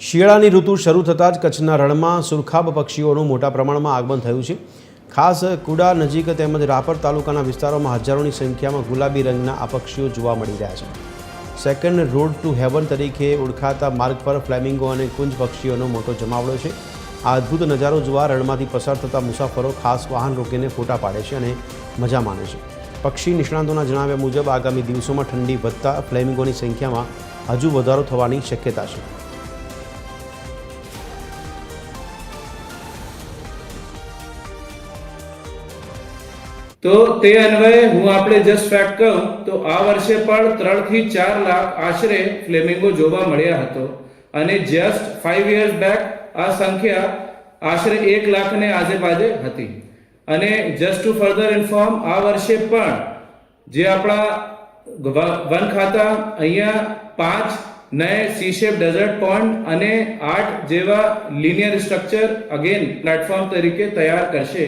શિયાળાની ઋતુ શરૂ થતાં જ કચ્છના રણમાં સુરખાબ પક્ષીઓનું મોટા પ્રમાણમાં આગમન થયું છે. ખાસ કુડા નજીક તેમજ રાપર તાલુકાના વિસ્તારોમાં હજારોની સંખ્યામાં ગુલાબી રંગના આ પક્ષીઓ જોવા મળી રહ્યા છે. સેકન્ડ રોડ ટુ હેવન તરીકે ઓળખાતા માર્ગ પર ફ્લેમિંગો અને કુંજ પક્ષીઓનો મોટો જમાવડો છે. આ અદ્ભુત નજારો જોવા રણમાંથી પસાર થતા મુસાફરો ખાસ વાહન રોકીને ફોટા પાડે છે અને મજા માણે છે. પક્ષી નિષ્ણાતોના જણાવ્યા મુજબ આગામી દિવસોમાં ઠંડી વધતા ફ્લેમિંગોની સંખ્યામાં હજુ વધારો થવાની શક્યતા છે. તો તે અન્વયે હું આપણે જસ્ટ ફેક્ટ કહું તો આ વર્ષે પણ 3 થી 4 લાખ આશરે ફ્લેમિંગો જોવા મળ્યા હતો અને જસ્ટ 5 years બેક આ સંખ્યા આશરે 1 લાખને આજુબાજુ હતી. અને જસ્ટ ટુ ફર્ધર ઇન્ફોર્મ આ વર્ષે પણ જે આપણા વન ખાતા અહીંયા 5 નए સી શેપ ડેઝર્ટ પોન્ડ અને 8 જેવા લિનિયર સ્ટ્રક્ચર અગેન પ્લેટફોર્મ તરીકે તૈયાર કરશે.